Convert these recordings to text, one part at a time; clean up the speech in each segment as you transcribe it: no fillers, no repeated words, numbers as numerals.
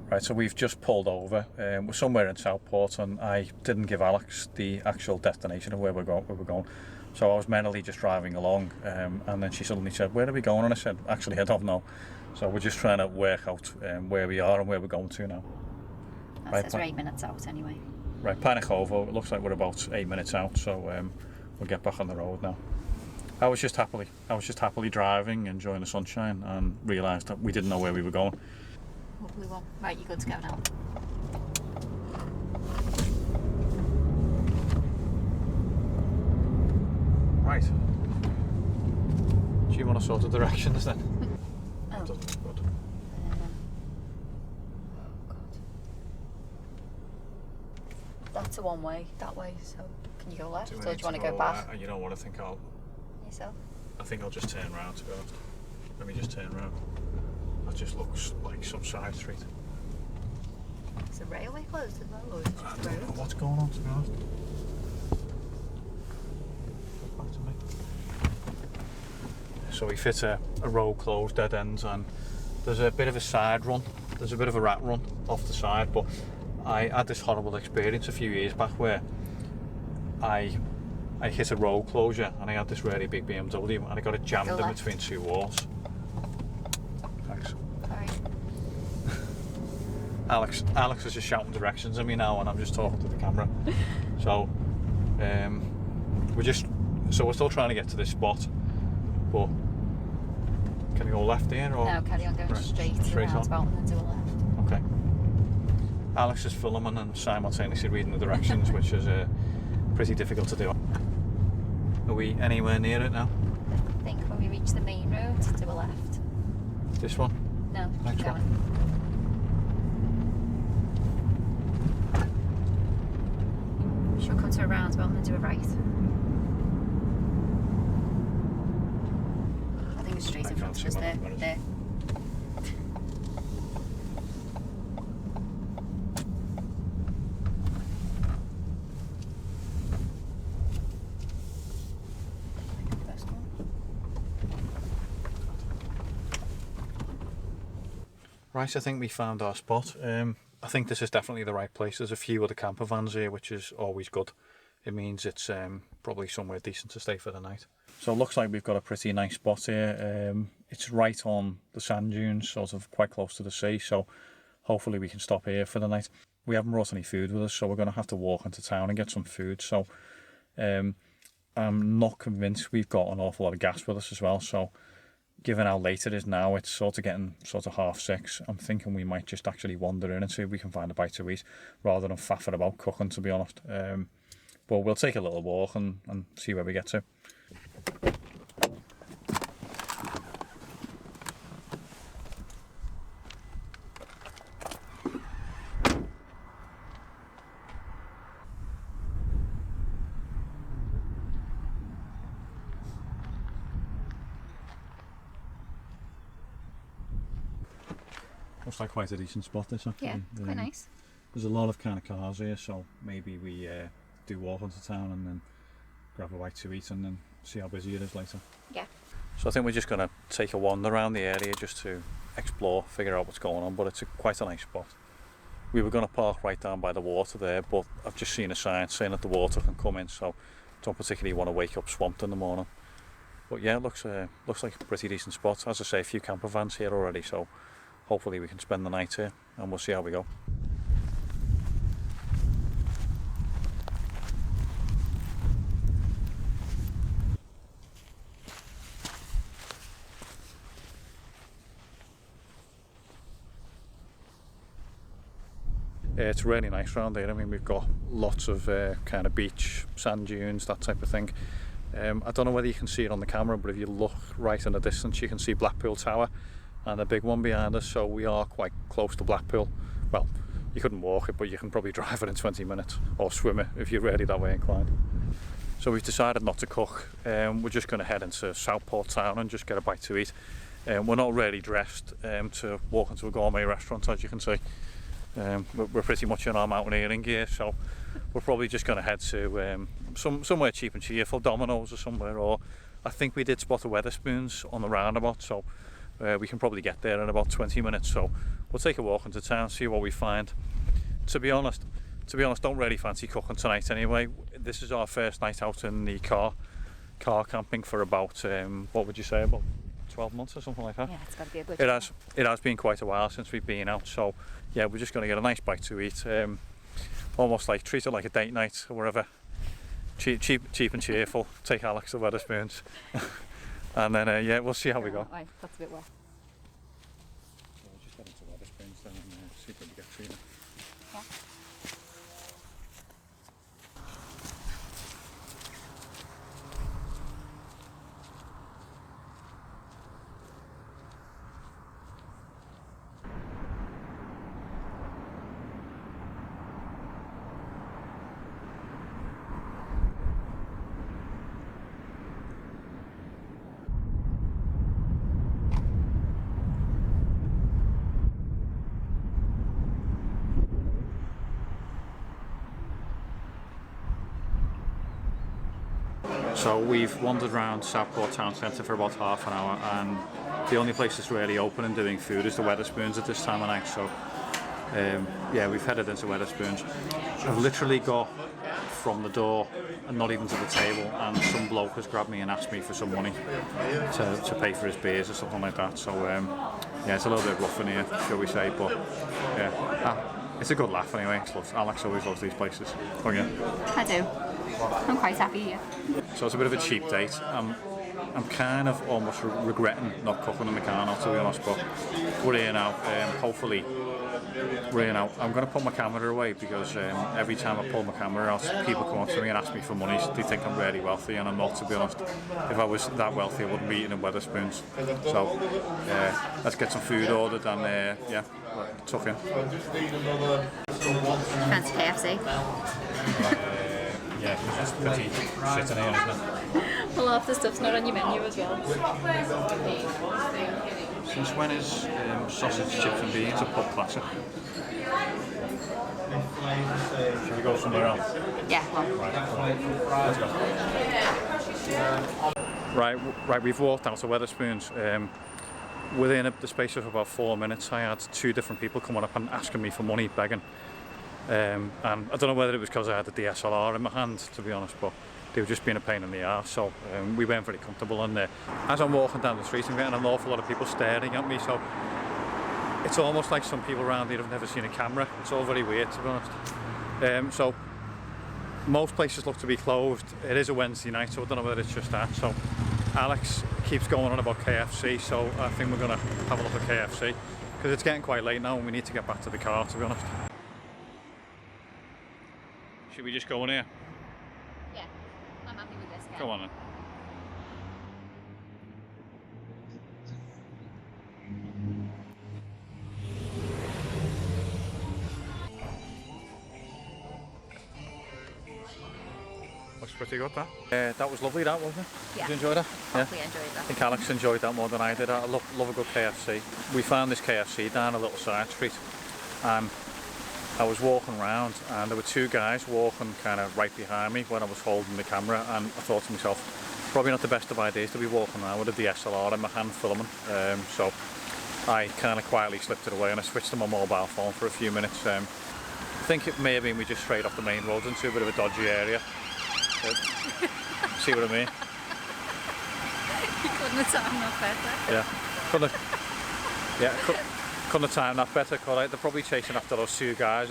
Right, so we've just pulled over. We're somewhere in Southport, and I didn't give Alex the actual destination of where we're going. So I was mentally just driving along, and then she suddenly said, "Where are we going?" And I said, "Actually, I don't know." So we're just trying to work out where we are and where we're going to now. That says we're 8 minutes out anyway. Right, Panicovo. It looks like we're about 8 minutes out, so we'll get back on the road now. I was just happily driving, enjoying the sunshine, and realised that we didn't know where we were going. Hopefully won't. Right, you're good to go now. Right. Do you want to sort of directions then? Oh. Good. Oh God. That's a one way, that way, so can you go left or do you want to go back? You don't want to think I'll... Yourself? I think I'll just turn round, to be honest. Let me just turn round. That just looks like some side street. Is the railway closed as well, or is it just I the don't road? know what's going on, to be honest. Back to me. So we fit a road closed, dead ends, and there's a bit of a side run. There's a bit of a rat run off the side, but I had this horrible experience a few years back where I hit a road closure and I had this really big BMW and I got it jammed in between two walls. Thanks. Sorry. Alex is just shouting directions at me now and I'm just talking to the camera. So we're still trying to get to this spot, but can we go left here or? No, carry on going straight to the roundabout and then do a left. Okay. Alex is filming and simultaneously reading the directions, which is pretty difficult to do. Are we anywhere near it now? I think when we reach the main road, do a left. This one? No, Next keep going. She'll come to a roundabout and then do a right. I think it's straight in front of us there. There. Right, I think we found our spot. I think this is definitely the right place. There's a few other camper vans here, which is always good. It means it's probably somewhere decent to stay for the night. So it looks like we've got a pretty nice spot here. It's right on the sand dunes, sort of quite close to the sea, so hopefully we can stop here for the night. We haven't brought any food with us, so we're going to have to walk into town and get some food. So I'm not convinced we've got an awful lot of gas with us as well, so given how late it is now, it's sort of getting sort of 6:30. I'm thinking we might just actually wander in and see if we can find a bite to eat rather than faffing about cooking, to be honest. But we'll take a little walk and see where we get to. Looks like quite a decent spot, this actually. Yeah, quite nice. There's a lot of kind of cars here, so maybe we do walk into town and then grab a bite to eat and then see how busy it is later. Yeah. So I think we're just going to take a wander around the area just to explore, figure out what's going on, but it's quite a nice spot. We were going to park right down by the water there, but I've just seen a sign saying that the water can come in, so don't particularly want to wake up swamped in the morning. But yeah, it looks like a pretty decent spot. As I say, a few camper vans here already, so hopefully we can spend the night here and we'll see how we go. It's really nice around here. I mean, we've got lots of kind of beach, sand dunes, that type of thing. I don't know whether you can see it on the camera, but if you look right in the distance, you can see Blackpool Tower and a big one behind us, so we are quite close to Blackpool. Well, you couldn't walk it, but you can probably drive it in 20 minutes or swim it if you're really that way inclined. So we've decided not to cook. We're just going to head into Southport town and just get a bite to eat. We're not really dressed to walk into a gourmet restaurant, as you can see. We're pretty much in our mountaineering gear, so we're probably just going to head to somewhere cheap and cheerful, Domino's or somewhere, or I think we did spot a Wetherspoons on the roundabout, so we can probably get there in about 20 minutes, so we'll take a walk into town, see what we find. To be honest, don't really fancy cooking tonight anyway. This is our first night out in the car camping for about what would you say, about 12 months or something like that. Yeah, it's got to be a good. It has been quite a while since we've been out, so yeah, we're just going to get a nice bite to eat. Almost like treat it like a date night or whatever. Cheap and cheerful. Take Alex to Wetherspoons, and then yeah, we'll see how we go. Right, that's a bit wet. So we'll just get into Wetherspoons then and see what we get for you. Yeah. So we've wandered around Southport town centre for about half an hour, and the only place that's really open and doing food is the Wetherspoons at this time of night. So yeah, we've headed into Wetherspoons. I've literally got from the door and not even to the table, and some bloke has grabbed me and asked me for some money to pay for his beers or something like that. So yeah, it's a little bit rough in here, shall we say, but yeah, it's a good laugh anyway. Alex always loves these places. Oh yeah, I do. I'm quite happy here. so it's a bit of a cheap date. I'm kind of almost regretting not cooking in the car now, to be honest, but we're here now. Hopefully we're here now. I'm going to put my camera away because every time I pull my camera out, people come up to me and ask me for money. They think I'm really wealthy, and I'm not, to be honest. If I was that wealthy, I wouldn't be eating in Wetherspoons. So let's get some food ordered and yeah, tuck in. Fancy KFC. Yeah, it's pretty shit in here, isn't it? Well, half the stuff's not on your menu as well. Since when is sausage, chips and beans a pub classic? Should we go somewhere else? Yeah, well. Let's go. Right, we've walked out to Wetherspoons. Within the space of about 4 minutes, I had 2 different people coming up and asking me for money, begging. And I don't know whether it was because I had the DSLR in my hand, to be honest, but they were just being a pain in the arse, so we weren't very comfortable. And as I'm walking down the street, I'm getting an awful lot of people staring at me, so it's almost like some people around here have never seen a camera. It's all very weird, to be honest. So most places look to be closed. It is a Wednesday night, so I don't know whether it's just that. So Alex keeps going on about KFC, so I think we're going to have a look at KFC because it's getting quite late now and we need to get back to the car, to be honest. Should we just go in here? Yeah, I'm happy with this. Go on then. Looks pretty good, that. That was lovely, that, wasn't it? Yeah. Did you enjoy that? Hopefully enjoyed that. I think Alex enjoyed that more than I did. I love a good KFC. We found this KFC down a little side street, and I was walking around and there were 2 guys walking kind of right behind me when I was holding the camera, and I thought to myself, probably not the best of ideas to be walking around with a DSLR in my hand filming. So I kind of quietly slipped it away and I switched to my mobile phone for a few minutes. I think it may have been we just strayed off the main road into a bit of a dodgy area. See what I mean? You couldn't have timed that better. Yeah, couldn't have timed that better, could I? They're probably chasing after those 2 guys.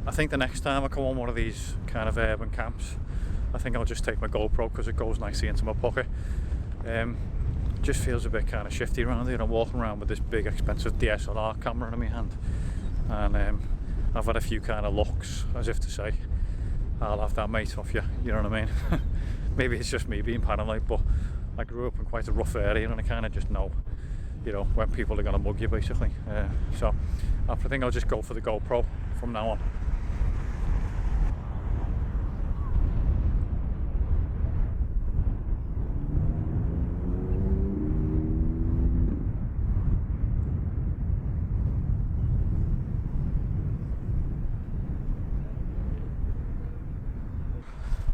I think the next time I come on one of these kind of urban camps, I think I'll just take my GoPro because it goes nicely into my pocket. Just feels a bit kind of shifty around here. I'm walking around with this big expensive DSLR camera in my hand. and I've had a few kind of looks as if to say, I'll have that mate off you, you know what I mean? Maybe it's just me being paranoid, but I grew up in quite a rough area and I kind of just know, you know, when people are going to mug you basically. So I think I'll just go for the GoPro from now on.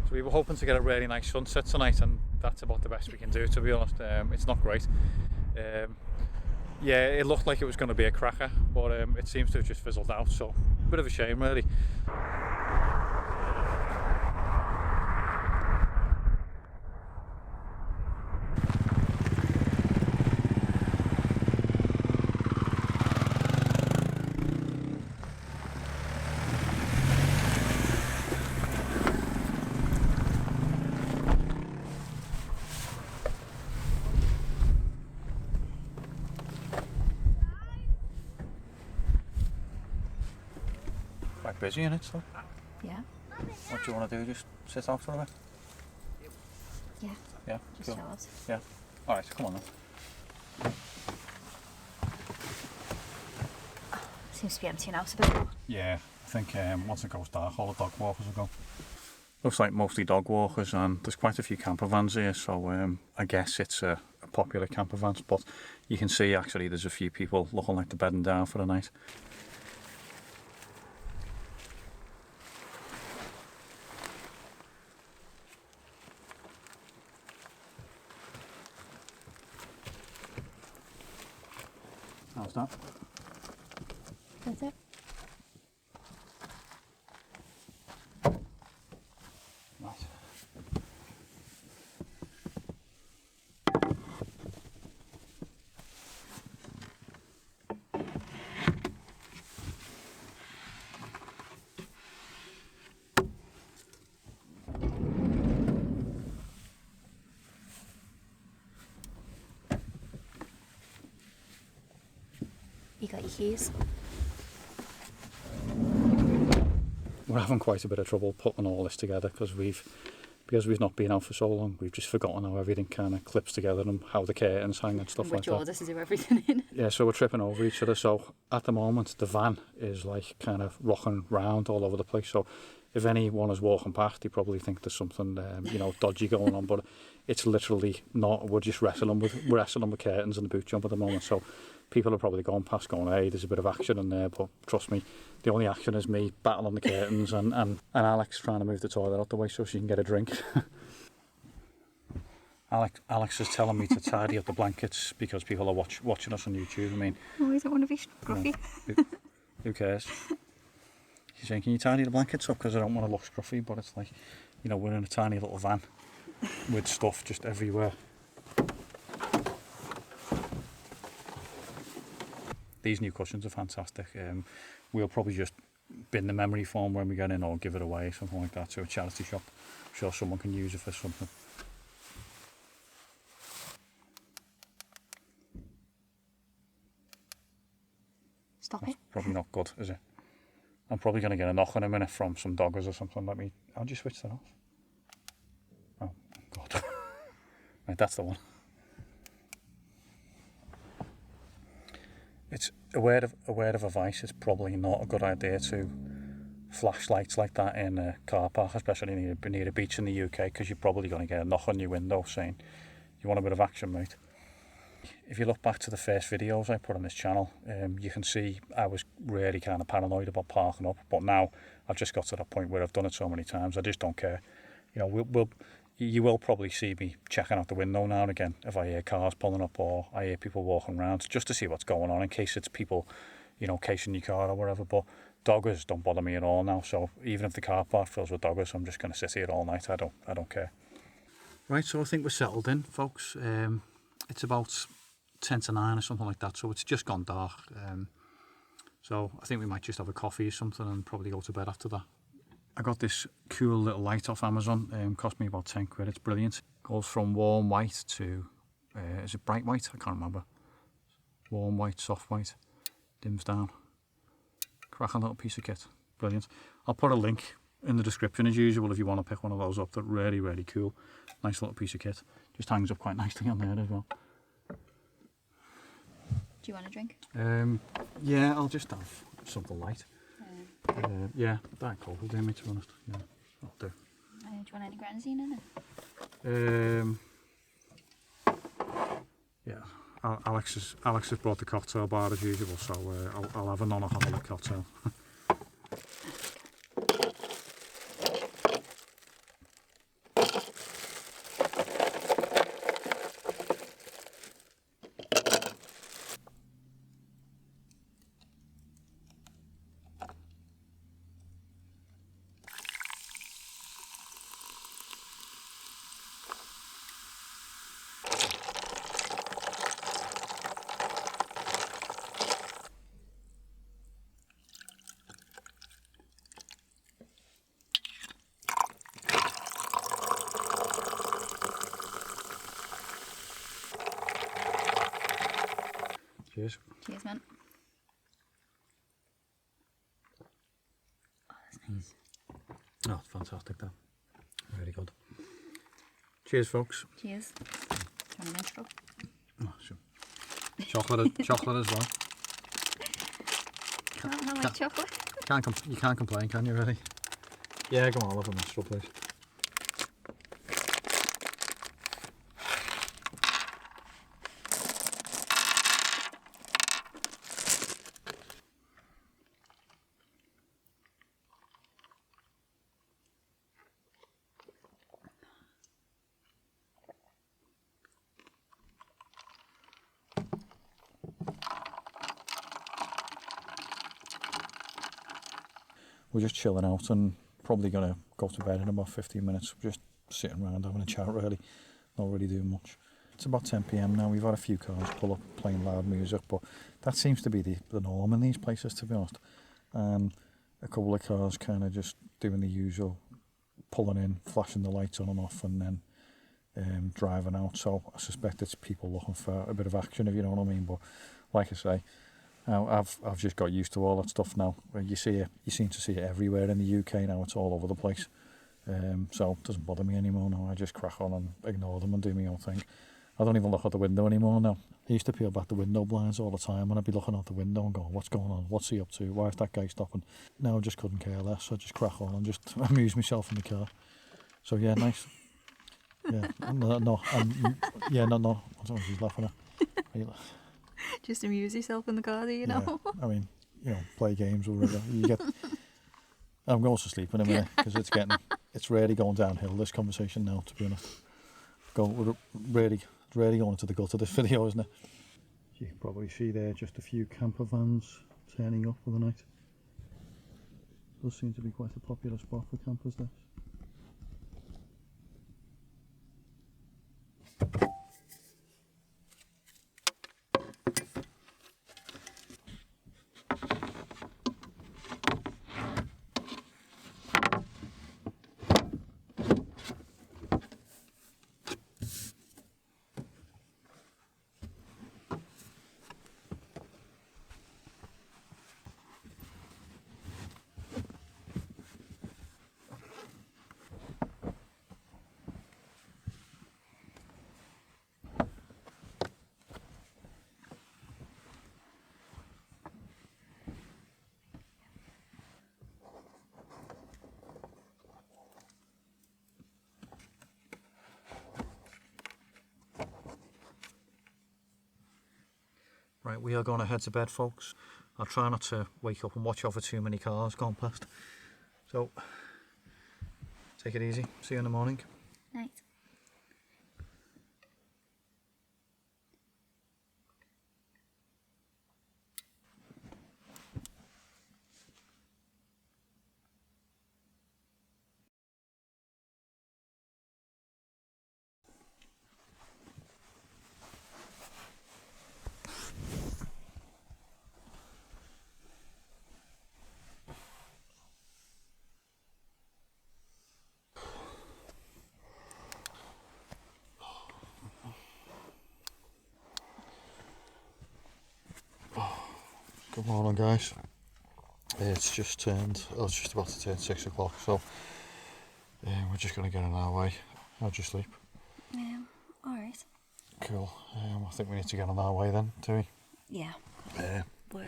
So we were hoping to get a really nice sunset tonight, and that's about the best we can do, to be honest. It's not great. Yeah, it looked like it was going to be a cracker, but it seems to have just fizzled out, so a bit of a shame really. Quite busy in it, so. Yeah. What do you want to do? Just sit out for a bit? Yeah. Yeah? Just Cool. show us. Yeah. Alright, so come on then. Seems to be empty now, so a bit more. Yeah, I think once it goes dark, all the dog walkers will go. Looks like mostly dog walkers, and there's quite a few camper vans here, so I guess it's a popular camper van spot. You can see actually there's a few people looking like they're bedding down for the night. How's that? That's it. Right. You got your keys? We're having quite a bit of trouble putting all this together because we've not been out for so long, we've just forgotten how everything kind of clips together and how the curtains hang and stuff And like which that. order to do everything in. Yeah, so we're tripping over each other. So at the moment, the van is like kind of rocking round all over the place. So if anyone is walking past, they probably think there's something, you know, dodgy going on. But it's literally not. We're just wrestling with curtains and the boot jump at the moment. So people are probably going past, going, "Hey, there's a bit of action in there." But trust me, the only action is me battling the curtains and Alex trying to move the toilet out the way so she can get a drink. Alex is telling me to tidy up the blankets because people are watching us on YouTube. I mean, Oh, you don't want to be scruffy. who cares? She's saying, can you tidy the blankets up because I don't want to look scruffy, but it's like, you know, we're in a tiny little van with stuff just everywhere. These new cushions are fantastic. We'll probably just bin the memory foam when we get in or give it away, something like that, to a charity shop. I'm sure someone can use it for something. Stop That's it. probably not good, is it? I'm probably going to get a knock in a minute from some doggers or something. How'd you switch that off? Oh, God. Right, that's the one. It's a word of advice. It's probably not a good idea to flash lights like that in a car park, especially near a beach in the UK, because you're probably going to get a knock on your window saying, you want a bit of action, mate? If you look back to the first videos I put on this channel, you can see I was really kind of paranoid about parking up, but now I've just got to that point where I've done it so many times, I just don't care. You know, you will probably see me checking out the window now and again if I hear cars pulling up or I hear people walking around, just to see what's going on in case it's people, you know, casing your car or whatever. But doggers don't bother me at all now, so even if the car park fills with doggers, I'm just going to sit here all night. I don't care. Right, so I think we're settled in, folks. It's about 10 to 9 or something like that, so it's just gone dark. So I think we might just have a coffee or something and probably go to bed after that. I got this cool little light off Amazon. Cost me about 10 quid. It's brilliant. Goes from warm white to is it bright white? I can't remember. Warm white, soft white, dims down. cracking little piece of kit. Brilliant. I'll put a link in the description as usual if you want to pick one of those up. They're really, really cool. Nice little piece of kit. Just hangs up quite nicely on there as well. Do you want a drink? Yeah, I'll just have something light. Yeah, that cold will do me, to be honest. Yeah, I'll do. Do you want any grenadine in it? Yeah, Alex has brought the cocktail bar as usual, so I'll have a non-alcoholic cocktail. Cheers. Cheers, man. Oh, that's nice. Oh, fantastic, that. Very good. Cheers, folks. Cheers. Do you want a minstrel? Oh, sure. Chocolate as well. I like chocolate. You can't complain, can you, really? Yeah, go on, I'll have a minstrel, please. We're just chilling out and probably going to go to bed in about 15 minutes. We're just sitting around having a chat, really. Not really doing much. It's about 10 p.m. now. We've had a few cars pull up playing loud music, but that seems to be the norm in these places, to be honest. And a couple of cars kind of just doing the usual, pulling in, flashing the lights on and off, and then driving out. So I suspect it's people looking for a bit of action, if you know what I mean. But like I say, I've just got used to all that stuff now. You seem to see it everywhere in the UK now. It's all over the place. So it doesn't bother me anymore now. I just crack on and ignore them and do my own thing. I don't even look out the window anymore now. I used to peel back the window blinds all the time and I'd be looking out the window and going, what's going on? What's he up to? Why is that guy stopping? Now I just couldn't care less. I just crack on and just amuse myself in the car. So yeah, nice. Yeah, no. I don't know what she's laughing at. Just amuse yourself in the car, do you know? Yeah, I mean, play games or whatever. I'm going to sleep in a minute because it's really going downhill, this conversation now, to be honest. We're really going into the gut of this video, isn't it? You can probably see there just a few camper vans turning up for the night. Does seem to be quite a popular spot for campers, this. Right, we are going to head to bed, folks. I'll try not to wake up and watch out for too many cars going past. So, take it easy. See you in the morning. Night. Good morning, guys. It's just turned, oh, it's just about to turn 6 o'clock, so we're just going to get on our way. How'd you sleep? Alright. Cool. I think we need to get on our way then, do we? Yeah. Work.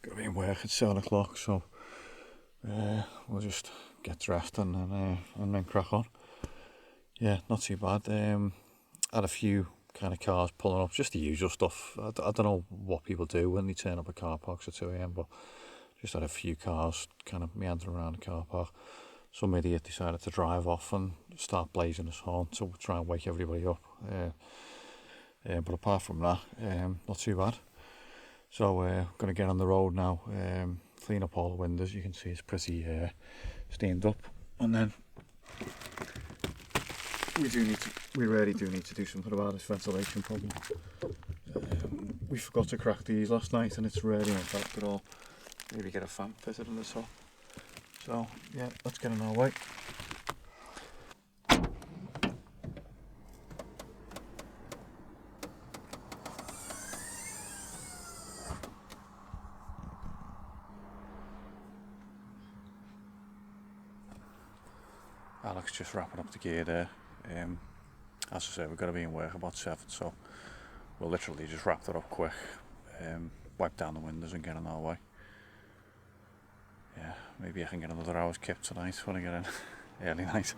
Got to be in work at 7 o'clock, so we'll just get dressed and then crack on. Yeah, not too bad. Had a few kind of cars pulling up, just the usual stuff. I don't know what people do when they turn up at car parks at 2 AM, but just had a few cars kind of meandering around the car park. Some idiot decided to drive off and start blazing his horn to try and wake everybody up. But apart from that, not too bad. So we're going to get on the road now, clean up all the windows. You can see it's pretty steamed up, and then we really do need to do something about this ventilation problem. We forgot to crack these last night, and it's really not that at all. Maybe get a fan fitted in the top. So yeah, let's get on our way. Alex just wrapping up the gear there. As I say, we've got to be in work about 7, so we'll literally just wrap that up quick, wipe down the windows and get on our way. Yeah, maybe I can get another hour's kip tonight when I get in early night.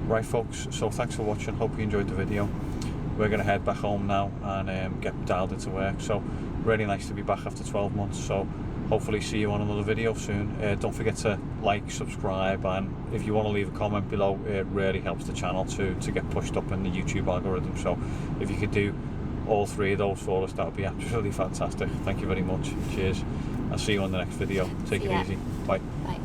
Right folks, so thanks for watching, hope you enjoyed the video. We're going to head back home now and get dialed into work, so really nice to be back after 12 months, so hopefully see you on another video soon. Don't forget to like, subscribe, and if you want to leave a comment below, it really helps the channel to get pushed up in the YouTube algorithm, so if you could do all 3 of those for us, that would be absolutely fantastic. Thank you very much, cheers. I'll see you on the next video, take it easy, bye. Bye.